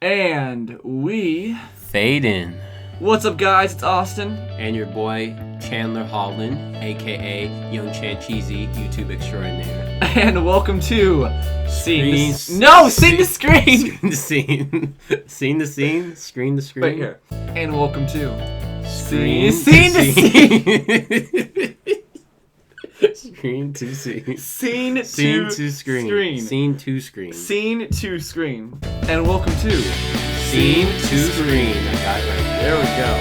And we fade in. What's up, guys? It's Austin. And your boy, Chandler Holland, a.k.a. Young Chan Cheesy, YouTube extraordinaire. And welcome to Screen. Sing the Screen! Scene the scene, screen the screen. Right here. And welcome to Screen the Scene! Screen to scene. Scene to Scene screen. to screen. Scene to screen. Scene to screen. And welcome to Scene to screen. I got it right. There we go.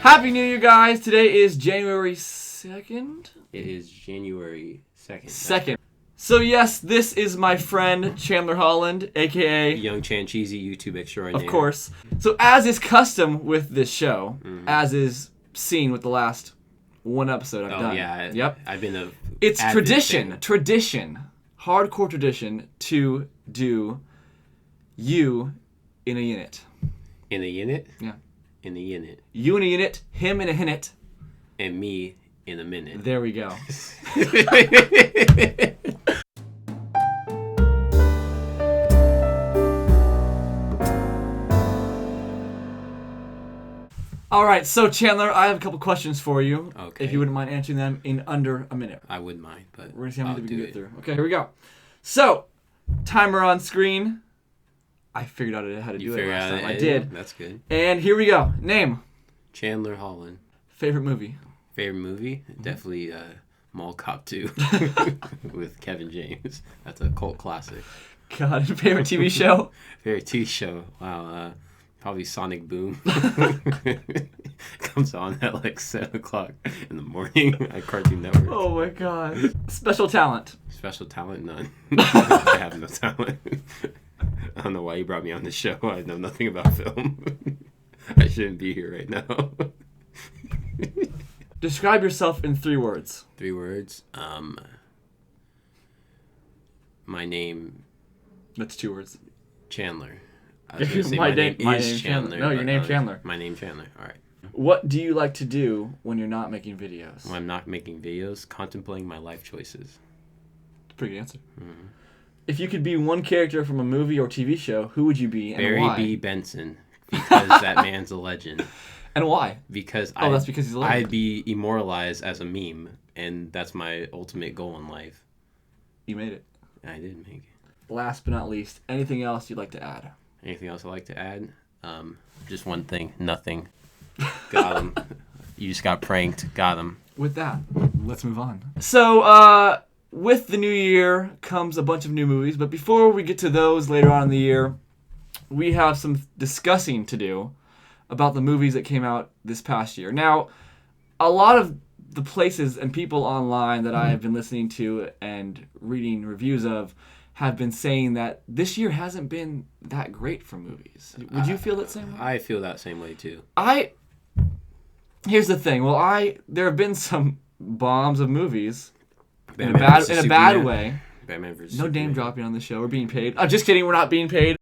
Happy New Year, guys. Today is January 2nd. It is January 2nd. 2nd. So yes, this is my friend Chandler Holland, aka Young Chan Cheesy, YouTube extraordinaire. Of course. So as is custom with this show, as is seen with the last one episode I've done. Yeah. Yep. I've been a. It's tradition, hardcore tradition to do you in a unit. In a unit? Yeah. In a unit. You in a unit, him in a hinit. And me in a minute. There we go. All right, so Chandler, I have a couple questions for you. Okay. If you wouldn't mind answering them in under a minute. I wouldn't mind, but We're going to see how many we can do get it. through. Okay, here we go. So, timer on screen. I figured out how to do it last time. I did. That's good. And here we go. Name. Chandler Holland. Favorite movie. Favorite movie? Definitely Mall Cop 2 with Kevin James. That's a cult classic. God, favorite TV show? Favorite TV show? Wow, probably Sonic Boom. Comes on at like 7 o'clock in the morning at Cartoon Network. Oh my God. Special talent. Special talent? None. I have no talent. I don't know why you brought me on the show. I know nothing about film. I shouldn't be here right now. Describe yourself in 3 words. 3 words. My name. That's 2 words. Chandler. My name is Chandler. No, your name's Chandler. My name's Chandler. All right. What do you like to do when you're not making videos? When I'm not making videos, contemplating my life choices. Pretty good answer. Mm-hmm. If you could be one character from a movie or TV show, who would you be and Barry why? B. Benson, because that man's a legend. And why? Because that's because he's a legend. I'd be immortalized as a meme, and that's my ultimate goal in life. You made it. I did make it. Last but not least, anything else you'd like to add? Anything else I'd like to add? Just one thing. Nothing. Got him. You just got pranked. Got him. With that, let's move on. So, with the new year comes a bunch of new movies, but before we get to those later on in the year, we have some discussing to do about the movies that came out this past year. Now, a lot of the places and people online that I have been listening to and reading reviews of have been saying that this year hasn't been that great for movies. Would you feel that same way? I feel that same way too. Here's the thing. Well, there have been some bombs of movies in a Batman bad way. Batman vs. No Superman. name dropping on the show. We're being paid. I'm just kidding. We're not being paid.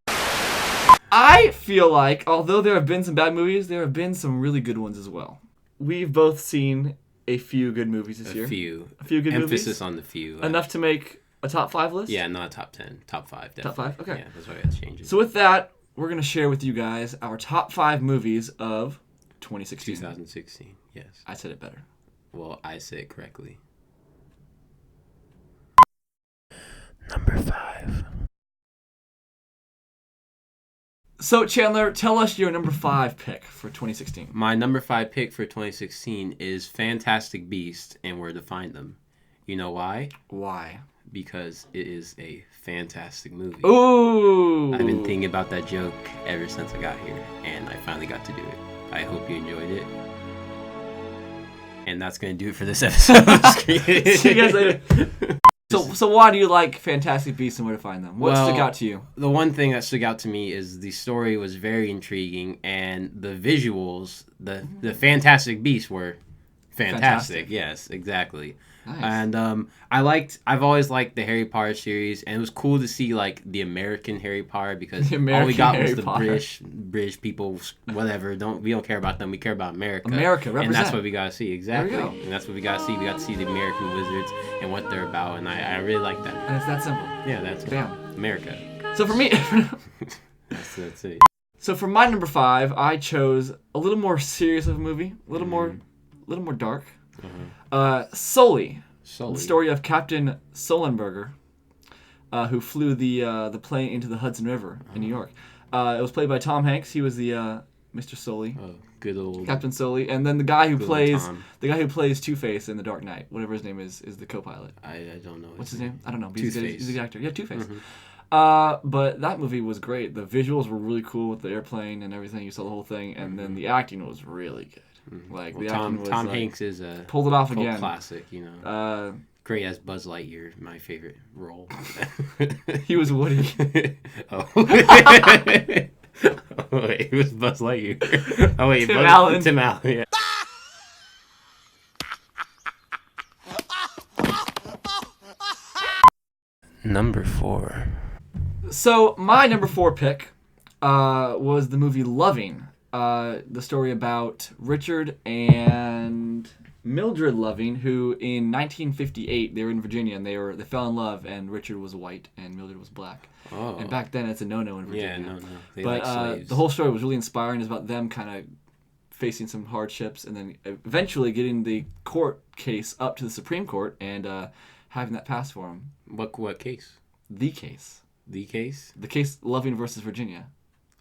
I feel like, although there have been some bad movies, there have been some really good ones as well. We've both seen a few good movies this year. A few good movies. Emphasis on the few. Enough to make a top 5 list? Yeah, not top 10. Top 5, definitely. Top 5? Okay. Yeah, that's why I got to change it. So with that, we're going to share with you guys our top 5 movies of 2016. 2016, yes. I said it better. Well, I said it correctly. Number 5. So, Chandler, tell us your number 5 pick for 2016. My number 5 pick for 2016 is Fantastic Beasts and Where to Find Them. You know why? Why? Because it is a fantastic movie. Ooh! I've been thinking about that joke ever since I got here, and I finally got to do it. I hope you enjoyed it. And that's going to do it for this episode. See you guys later. So why do you like Fantastic Beasts and Where to Find Them? What stuck out to you? The one thing that stuck out to me is the story was very intriguing, and the visuals, the Fantastic Beasts were fantastic. Yes, exactly. Nice. And I've always liked the Harry Potter series, and it was cool to see like the American Harry Potter because all we got was the British people, whatever. We don't care about them. We care about America. America, represent. And that's what we gotta see, exactly. There we go. And that's what we gotta see. We got to see the American wizards and what they're about, and I really like that. And it's that simple. Yeah, that's Bam. America. So for me, That's it. so for my number 5, I chose a little more serious of a movie, a little more dark. Sully. The story of Captain Sullenberger, who flew the plane into the Hudson River in New York. It was played by Tom Hanks. He was the Mr. Sully. Oh, good old Captain Sully, and then the guy who plays Two-Face in The Dark Knight, whatever his name is the co-pilot. I don't know. What's his name? I don't know. He's a good actor. Yeah, Two-Face. Mm-hmm. But that movie was great. The visuals were really cool with the airplane and everything. You saw the whole thing, and then the acting was really good. Like the acting was Tom Hanks is a pulled it off again. Classic, you know. Great as Buzz Lightyear, my favorite role. He was Woody. Oh. Wait, it was Buzz Lightyear. Oh wait, Tim Allen. Tim Allen. Yeah. Number 4. So my number 4 pick was the movie Loving. The story about Richard and Mildred Loving, who in 1958 they were in Virginia and they fell in love, and Richard was white and Mildred was black. Oh. And back then it's a no-no in Virginia. Yeah, no. They but like slaves. the whole story was really inspiring. It's about them kind of facing some hardships and then eventually getting the court case up to the Supreme Court and having that passed for them. What case? The case. The case? The case Loving versus Virginia.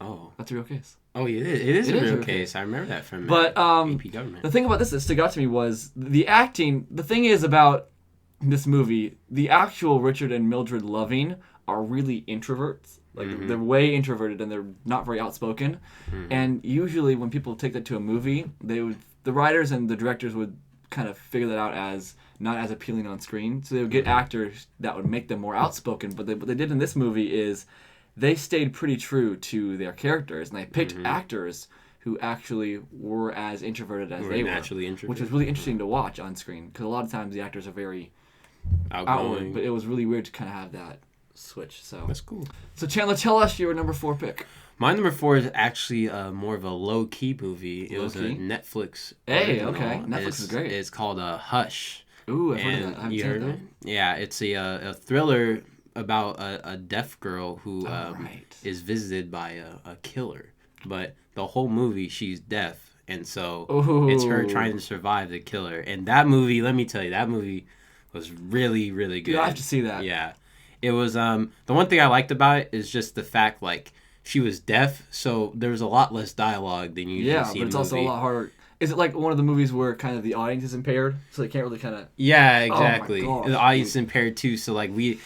Oh. That's a real case. Oh, it is a real case. I remember that from AP Government. The thing about this that stuck out to me was the acting. The thing is about this movie, the actual Richard and Mildred Loving are really introverts. Like, they're way introverted and they're not very outspoken. And usually when people take that to a movie, the writers and the directors would kind of figure that out as not as appealing on screen. So they would get actors that would make them more outspoken. But what they did in this movie is they stayed pretty true to their characters, and they picked actors who actually were as introverted as they were, introverted, which was really interesting to watch on screen because a lot of times the actors are very outgoing, but it was really weird to kind of have that switch. So that's cool. So Chandler, tell us your number 4 pick. My number 4 is actually more of a low-key movie. It was a Netflix. Hey, original. okay, Netflix is great. It's called Hush. Ooh, I've heard of that. I haven't seen it. Yeah, it's a thriller about a deaf girl who is visited by a killer. But the whole movie, she's deaf, and so it's her trying to survive the killer. And that movie, let me tell you, that movie was really, really good. Yeah, I have to see that. Yeah. It was, the one thing I liked about it is just the fact, like, she was deaf, so there was a lot less dialogue than you usually see in a movie. Yeah, but it's also a lot harder. Is it like one of the movies where kind of the audience is impaired, so they can't really kind of? Yeah, exactly. Oh my gosh, the audience is impaired too, so like the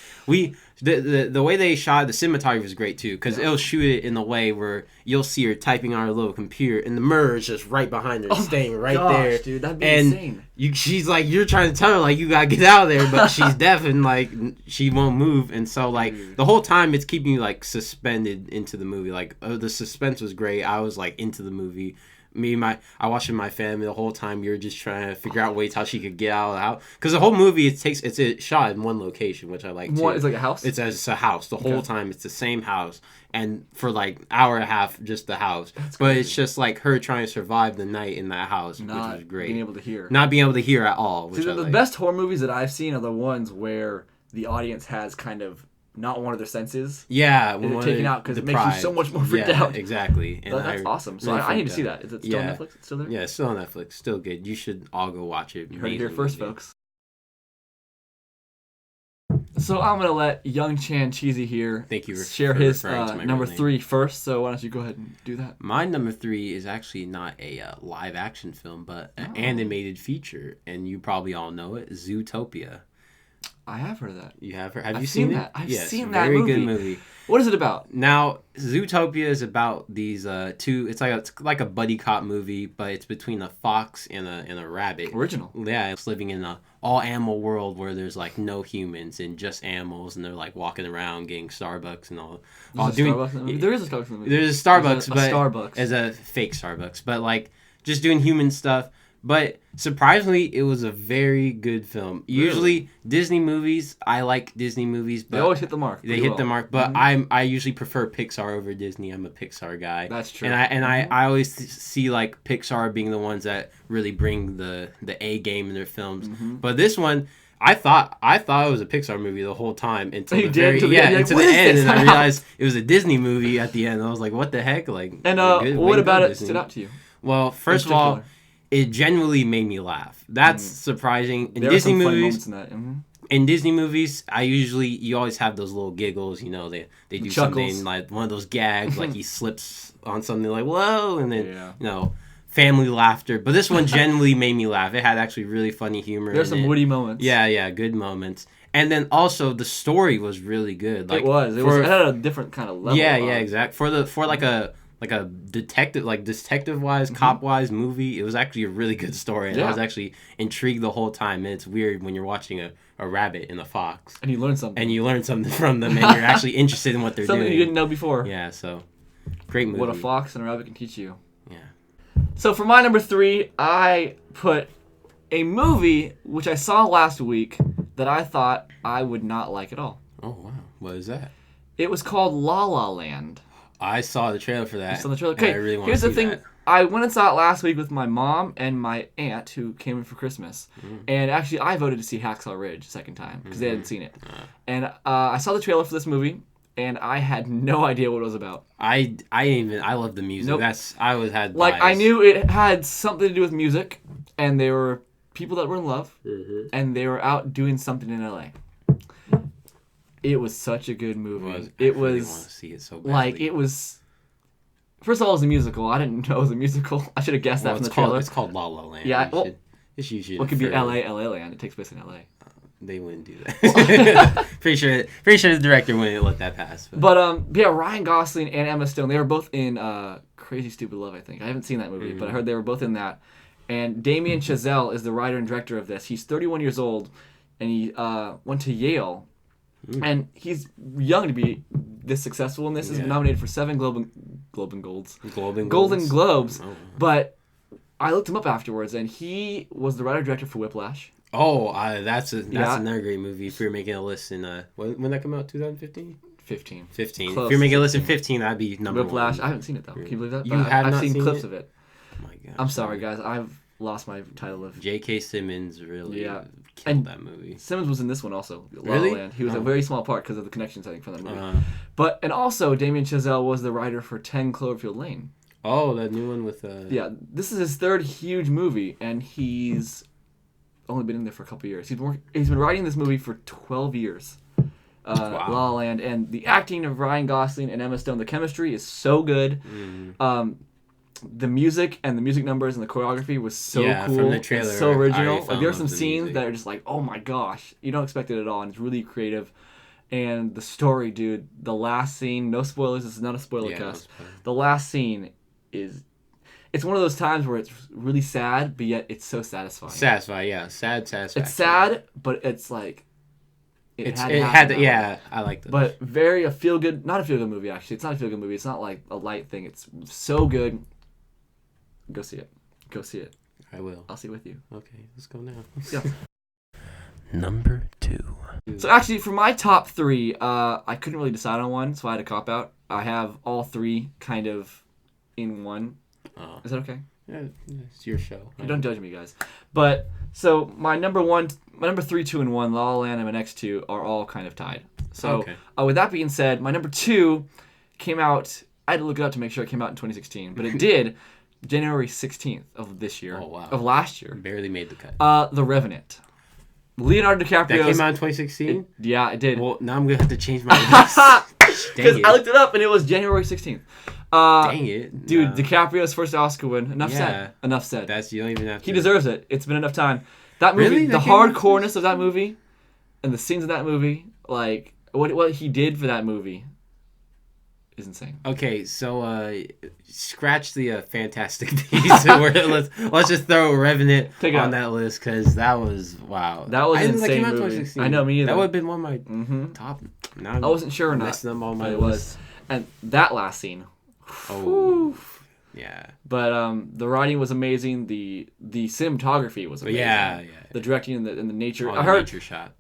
way they shot the cinematography was great too, because it'll shoot it in a way where you'll see her typing on her little computer, and the mirror is just right behind her, staying right there. Dude, that'd be insane. She's like, you're trying to tell her like you gotta get out of there, but she's deaf and like she won't move, and so like the whole time it's keeping you like suspended into the movie. Like the suspense was great. I was like into the movie. I watched it with my family the whole time. You're just trying to figure out ways how she could get out of the house. Because the whole movie, it's shot in one location, which I like too. It's like a house? It's a house. The whole time, it's the same house. And for like an hour and a half, just the house. But it's just like her trying to survive the night in that house, which was great. Being able to hear. Not being able to hear at all. Which the best horror movies that I've seen are the ones where the audience has kind of not one of their senses. Yeah, they're taken out because it makes you so much more freaked out. Exactly. And that's awesome. So I need to see that. Is it still on Netflix? It's still there? Yeah, it's still on Netflix. Still good. You should all go watch it. You heard it here first, folks. So I'm gonna let young Chan Cheesy here share his number 3 first. So why don't you go ahead and do that? My number 3 is actually not a live action film, but an animated feature, and you probably all know it, Zootopia. I have heard of that. You have heard? Have you seen that? I've seen that movie. Very good movie. What is it about? Now, Zootopia is about these two. It's like a buddy cop movie, but it's between a fox and a rabbit. Original. Yeah, it's living in a all animal world where there's like no humans and just animals, and they're like walking around getting Starbucks and all. There is a Starbucks in the movie. There's a Starbucks, Starbucks as a fake Starbucks, but like just doing human stuff. But surprisingly, it was a very good film. Really? Usually, Disney movies, I like Disney movies, but They always hit the mark. They hit the mark, but I usually prefer Pixar over Disney. I'm a Pixar guy. That's true. And I always see like Pixar being the ones that really bring the A game in their films. But this one, I thought it was a Pixar movie the whole time until the end, and I realized it was a Disney movie at the end. I was like, what the heck? Like, and what about it stood out to you? Well, first of all, it genuinely made me laugh. That's surprising. In Disney movies, in Disney movies, you always have those little giggles. You know, they do something like one of those gags, like he slips on something like whoa, and then family laughter. But this one genuinely made me laugh. It had actually really funny humor. There's some witty moments. Yeah, good moments. And then also the story was really good. Like it had a different kind of level. Yeah, exactly. For like a detective, like detective-wise, cop-wise movie, it was actually a really good story. And I was actually intrigued the whole time. And it's weird when you're watching a rabbit and a fox. And you learn something. From them, and you're actually interested in what they're doing. Something you didn't know before. Yeah, so great movie. What a fox and a rabbit can teach you. Yeah. So for my number 3, I put a movie which I saw last week that I thought I would not like at all. Oh, wow. What is that? It was called La La Land. I saw the trailer for that. You saw the trailer? Okay, I really want here's to the thing. That. I went and saw it last week with my mom and my aunt who came in for Christmas. And actually, I voted to see Hacksaw Ridge a second time because they hadn't seen it. And I saw the trailer for this movie, and I had no idea what it was about. I love the music. Nope. Had like bias. I knew it had something to do with music, and they were people that were in love, and they were out doing something in LA. It was such a good movie. I really want to see it so badly. Like it was. First of all, it was a musical. I didn't know it was a musical. I should have guessed that from the trailer. It's called La La Land. Yeah. It could be LA Land. It takes place in LA. They wouldn't do that. pretty sure the director wouldn't let that pass. But Ryan Gosling and Emma Stone, they were both in Crazy Stupid Love, I think. I haven't seen that movie, but I heard they were both in that. And Damien Chazelle is the writer and director of this. He's 31 years old, and he went to Yale. And he's young to be this successful in this. He's been nominated for 7 Golden Globes. Oh. But I looked him up afterwards, and he was the writer-director for Whiplash. Oh, that's another great movie. If you're making a list in when that come out, 2015? 15. If you're making a list in 15, that'd be number Whiplash. 1. I haven't seen it though. Can you believe that? I've seen clips of it. Oh my god. I'm sorry, guys. I've lost my title of. J.K. Simmons really killed and that movie. Simmons was in this one also. Really? La La Land. He was a very small part because of the connections I think from that movie. And also Damien Chazelle was the writer for 10 Cloverfield Lane. Oh, that new one with. Yeah, this is his 3rd huge movie, and he's only been in there for a couple of years. He's been writing this movie for 12 years. Wow. La La Land, and the acting of Ryan Gosling and Emma Stone, the chemistry is so good. The music and the music numbers and the choreography was so cool. From the trailer, so original. Like there are some scenes that are just like, oh my gosh, you don't expect it at all, and it's really creative. And the story, dude, the last scene, no spoilers. This is not a spoiler cast. The last scene it's one of those times where it's really sad, but yet it's so satisfying. Satisfying. It's sad, but it's like I like that. But not a feel good movie actually. It's not a feel good movie. It's not like a light thing. It's so good. Go see it. I will. I'll see it with you. Okay, let's go now. Yeah. Number 2. So actually, for my top 3, I couldn't really decide on one, so I had to cop out. I have all 3 kind of in one. Is that okay? Yeah, it's your show. Don't judge me, guys. But so my number 3, 2, and 1, La La Land, and my next 2 are all kind of tied. So with that being said, my number 2 came out. I had to look it up to make sure it came out in 2016, but it did. January 16th of this year. Oh, wow. Of last year. Barely made the cut. The Revenant. Leonardo DiCaprio. That came out in 2016? Yeah, it did. Well, now I'm going to have to change my list. Because I looked it up and it was January 16th. Dang it. Dude, DiCaprio's first Oscar win. Enough said. You don't even have to. He deserves it. It's been enough time. That movie, really? The hardcoreness of that movie and the scenes of that movie, like what he did for that movie is insane. Okay, so scratch the Fantastic Beasts. let's just throw Revenant on that list because that was wow. That was an insane movie. 2016. I know, me either. That would have been one of my top. Now I wasn't sure or not. Messing up all my list. And that last scene. Oh. Yeah. But the writing was amazing. The cinematography was amazing. Yeah. The directing and the nature. All I the heard nature shots.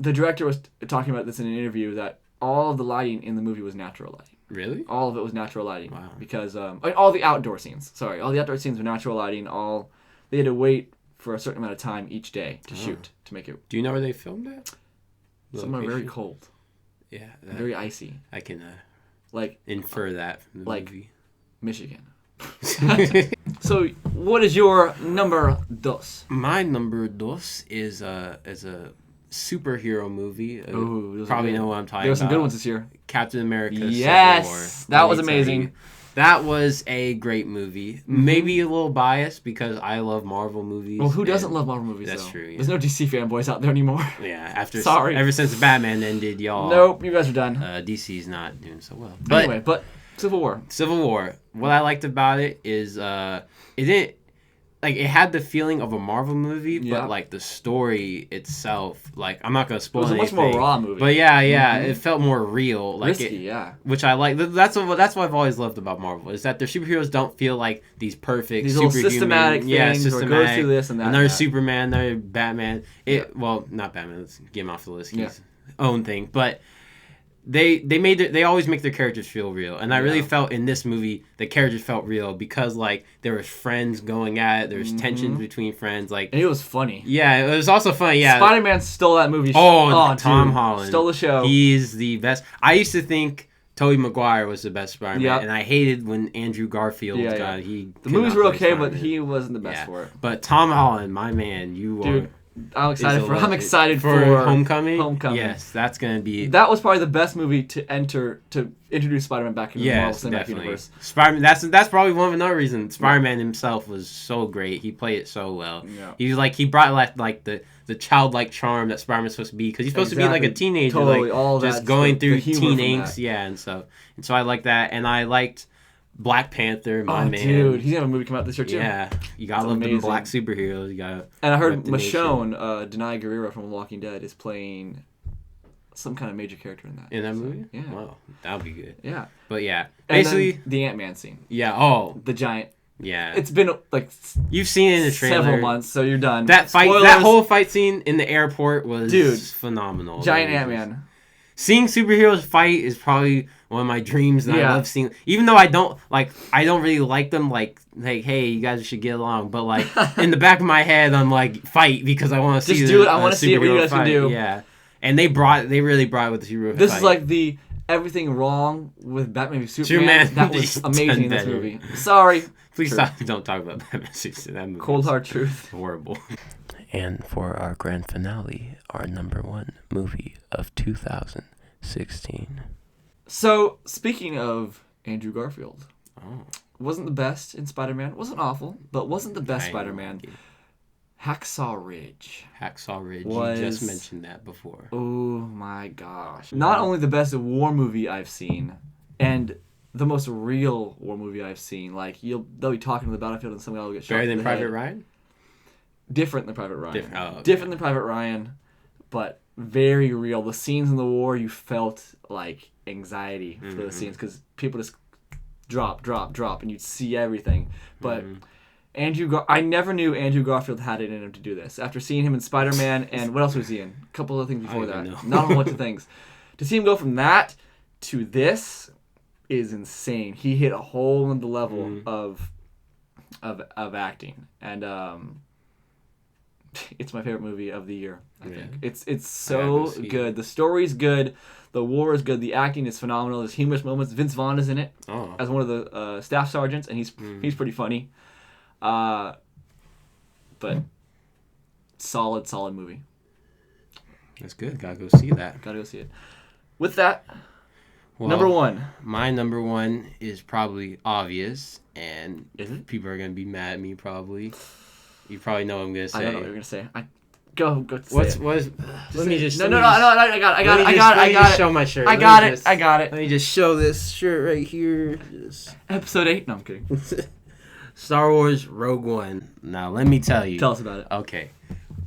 the director was talking about this in an interview that all of the lighting in the movie was natural lighting. Really? All of it was natural lighting. Wow. Because all the outdoor scenes. Sorry, all the outdoor scenes were natural lighting. They had to wait for a certain amount of time each day to shoot to make it. Do you know where they filmed that? Somewhere very cold. Yeah. Very icy. I can Like infer that from the movie. Michigan. So, what is your number dos? My number dos is a superhero movie. Ooh, probably know what I'm talking about. There were some good ones this year. Captain America. Yes, Civil War. that was amazing. That was a great movie. Mm-hmm. Maybe a little biased because I love Marvel movies. Well, who doesn't love Marvel movies? That's though? true. Yeah. There's no DC fanboys out there anymore. Yeah, ever since Batman ended, y'all. Nope, you guys are done. DC's not doing so well. Anyway, but Civil War. Civil War. What I liked about it is it didn't. Like, it had the feeling of a Marvel movie, but, like, the story itself, like, I'm not going to spoil anything. It was a much more raw movie. But, yeah, it felt more real. Like risky, yeah. Which I like. That's what I've always loved about Marvel, is that their superheroes don't feel like these perfect, these superhuman... little systematic things, systematic. Or goes through this and that. Another Superman, another Batman. Well, not Batman, let's get him off the list. He's own thing. But... They always make their characters feel real, and I really felt in this movie the characters felt real because like there was friends going at it, there was tensions between friends, like, and it was funny. Yeah, it was also funny. Yeah, Spider-Man stole that movie. Oh, Tom Holland stole the show. He's the best. I used to think Tobey Maguire was the best Spider-Man, and I hated when Andrew Garfield got. The movies were okay, but he wasn't the best for it. But Tom Holland, my man, I'm excited for Homecoming. Homecoming. Yes, that's gonna be. That was probably the best movie to introduce Spider-Man back into the Marvel Cinematic Universe. Spider-Man. That's probably another reason. Spider-Man himself was so great. He played it so well. Yeah. He brought like the childlike charm that Spider-Man's supposed to be, because he's supposed to be like a teenager, totally, like all just that going through the teen angst. Yeah, and so I like that, and I liked Black Panther, my man. Dude, he's gonna have a movie come out this year too. Yeah, you gotta love the black superheroes. You gotta. And I heard Michonne, Denai Guerrero from Walking Dead, is playing some kind of major character in that. In that movie? Yeah. Wow, that'll be good. Yeah. But yeah, basically the Ant-Man scene. Yeah. Oh. The giant. Yeah. It's been like you've seen it in the trailer. Several months, so you're done. That fight, Spoilers. that whole fight scene in the airport was phenomenal. Giant Ant-Man. Seeing superheroes fight is probably one of my dreams, and I love seeing. Even though I don't really like them. Like, hey, you guys should get along. But like in the back of my head, I'm like, fight, because I want to see. Just do it. I want to see what you guys can do. Yeah, and they really brought it with the superhero. This fight. is like the everything wrong with Batman v Superman. That was amazing in this movie. Sorry. Please stop. Don't talk about Batman v Superman. That movie Cold hard truth. Horrible. And for our grand finale, our number one movie of 2016. So, speaking of Andrew Garfield, wasn't the best in Spider-Man, wasn't awful, but wasn't the best Spider-Man. Hacksaw Ridge. You just mentioned that before. Oh my gosh. Not only the best war movie I've seen, and the most real war movie I've seen. Like, they'll be talking on the battlefield and some guy will get shot. Better than Private Ryan? Different than Private Ryan. Okay. Different than Private Ryan, but very real. The scenes in the war, you felt like anxiety for those scenes because people just drop, and you'd see everything. But I never knew Andrew Garfield had it in him to do this. After seeing him in Spider-Man, and what else was he in? A couple of things before that. Not a whole bunch of things. To see him go from that to this is insane. He hit a whole nother level of acting, and it's my favorite movie of the year. I think it's so good. The story's good. The war is good. The acting is phenomenal. There's humorous moments. Vince Vaughn is in it as one of the staff sergeants, and he's pretty funny. But solid movie. That's good. Gotta go see that. Gotta go see it. With that, number one. My number one is probably obvious, and is it? People are gonna be mad at me probably. You probably know what I'm gonna say. I don't know what you're gonna say. Go let me just. No, I got it. Show my shirt. I got it. Let me just show this shirt right here. Episode 8. No, I'm kidding. Star Wars Rogue One. Now let me tell you. Tell us about it. Okay.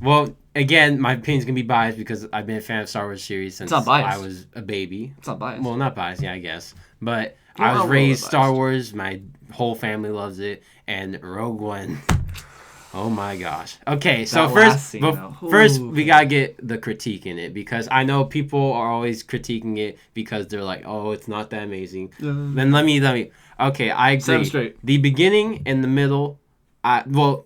Well, again, my opinion's gonna be biased because I've been a fan of Star Wars series since I was a baby. It's not biased. Well, not biased, yeah, I guess. But I was raised Star Wars. My whole family loves it. And Rogue One. Oh my gosh. Okay, so That last scene, first though. we gotta get the critique in it, because I know people are always critiquing it because they're like, oh, it's not that amazing. Then let me. Okay, I agree. Set 'em straight. The beginning and the middle,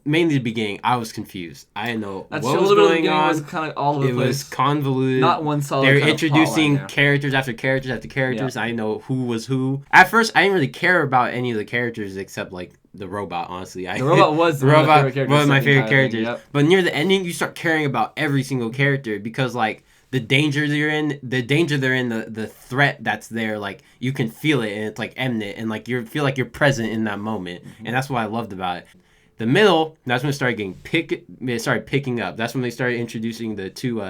mainly the beginning, I was confused. I didn't know That what show was a little bit of the going beginning on. was kind of all over the It place. was convoluted. Not one solid. They're kind of introducing plot line there. characters after characters after characters. I didn't know who was who. At first, I didn't really care about any of the characters except like the robot. Honestly, The robot was one of my favorite thing, characters. yep. But near the ending, you start caring about every single character, because like the danger they're in, the threat that's there, like you can feel it, and it's like imminent, and like you feel like you're present in that moment, and that's what I loved about it. The middle, that's when it started picking up. That's when they started introducing the two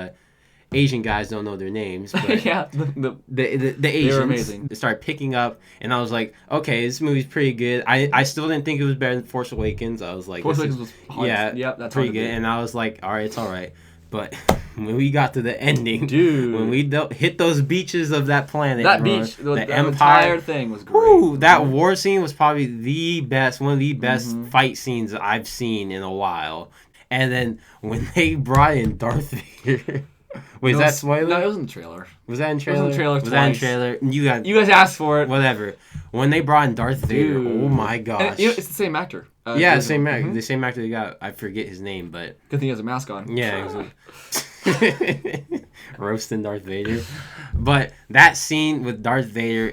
Asian guys. Don't know their names, but Yeah, the Asians. were amazing. They started picking up, and I was like, okay, this movie's pretty good. I still didn't think it was better than Force Awakens. I was like, Force Awakens was hard. yeah, Yep, that's pretty hard to good. beat. And I was like, all right, it's all right. But when we got to the ending, Dude. when we hit those beaches of that planet, That bro, beach, the the Empire entire thing was great. Woo, that war scene was probably one of the best Mm-hmm. fight scenes I've seen in a while. And then when they brought in Darth Vader, wait, is that spoiler? No, it was in the trailer. Was that in It trailer? was in trailer Was that in twice. trailer? You guys asked for it. whatever. When they brought in Darth Vader, Dude. oh my And, gosh. you know, it's the same actor. Yeah, Disney. same actor. The same actor they got. I forget his name, but Good thing he has a mask on. yeah, roasting Darth Vader. But that scene with Darth Vader,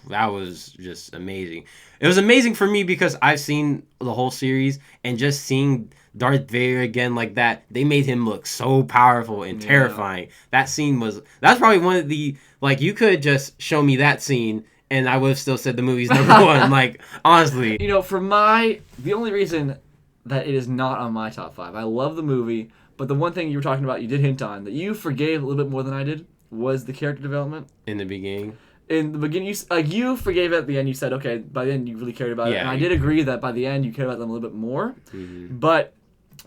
that was just amazing. It was amazing for me because I've seen the whole series, and just seeing Darth Vader again like that, they made him look so powerful and terrifying. That's probably one of the, like, you could just show me that scene and I would have still said the movie's number one. Like, honestly. You know, the only reason that it is not on my top 5, I love the movie, but the one thing you were talking about, you did hint on, that you forgave a little bit more than I did, was the character development. In the beginning. In the beginning, you forgave at the end. You said, okay, by the end you really cared about it. And I did agree that by the end you cared about them a little bit more. Mm-hmm. But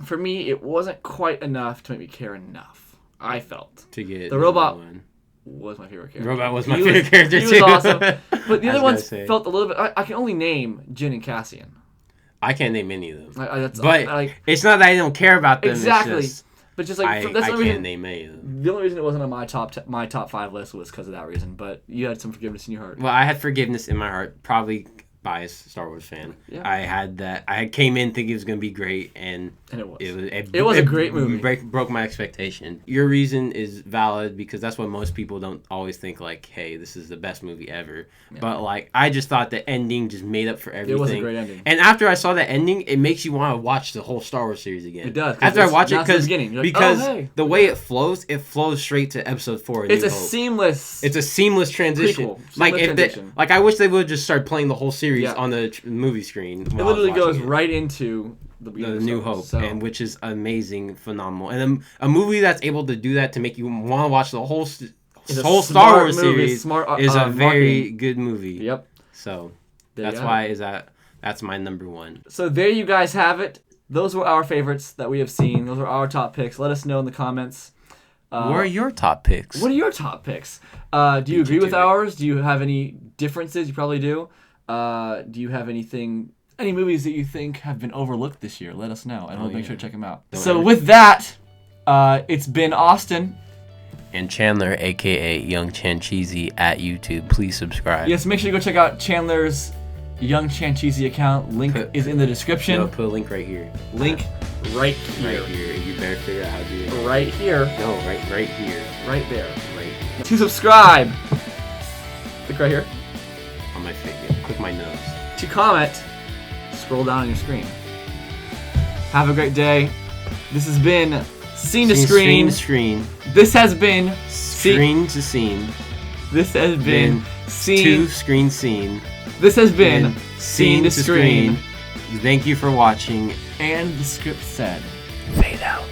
for me, it wasn't quite enough to make me care enough, I felt. To get the robot one. Was my favorite character. The robot was my favorite character too. He was awesome. But the other ones say. felt a little bit... I can only name Jin and Cassian. I can't name any of them. But it's not that I don't care about them. Exactly. It's just, but just like... I can't name any of them. The only reason it wasn't on my top 5 list was because of that reason. But you had some forgiveness in your heart. Well, I had forgiveness in my heart. Probably biased Star Wars fan. Yeah. I had that. I came in thinking it was going to be great, and it was. It was a great movie. Broke my expectation. Your reason is valid because that's what most people don't always think, like, hey, this is the best movie ever. Yeah. But, like, I just thought the ending just made up for everything. It was a great ending. And after I saw that ending, it makes you want to watch the whole Star Wars series again. It does. After I watch it, because like, the way it flows straight to Episode 4. It's a seamless transition. Prequel. Like I wish they would just start playing the whole series on the movie screen. It literally goes right into the New Hope, and which is amazing, phenomenal, and a movie that's able to do that to make you want to watch the whole Star Wars series is a very good movie. Yep. So that's my number 1. So there you guys have it. Those were our favorites that we have seen. Those were our top picks. Let us know in the comments. What are your top picks? What are your top picks? Do you agree with ours? Do you have any differences? You probably do. Do you have any movies that you think have been overlooked this year? Let us know, and we'll make sure to check them out. With that, it's been Austin. And Chandler, a.k.a. Young Chan Cheesy, at YouTube. Please subscribe. Yes, make sure you go check out Chandler's Young Chan Cheesy account. Link is in the description. No, put a link right here. Link right here. Right here. You better figure out how to do it. Right here. No, right here. Right there. Right. To subscribe, click right here. On my face. Yeah. Click my nose. To comment, scroll down on your screen. Have a great day. This has been Scene to Screen. Screen. This has been Screen to Scene. This has been Scene to Screen Scene. This has been Scene to Screen. Thank you for watching. And the script said, Fade out.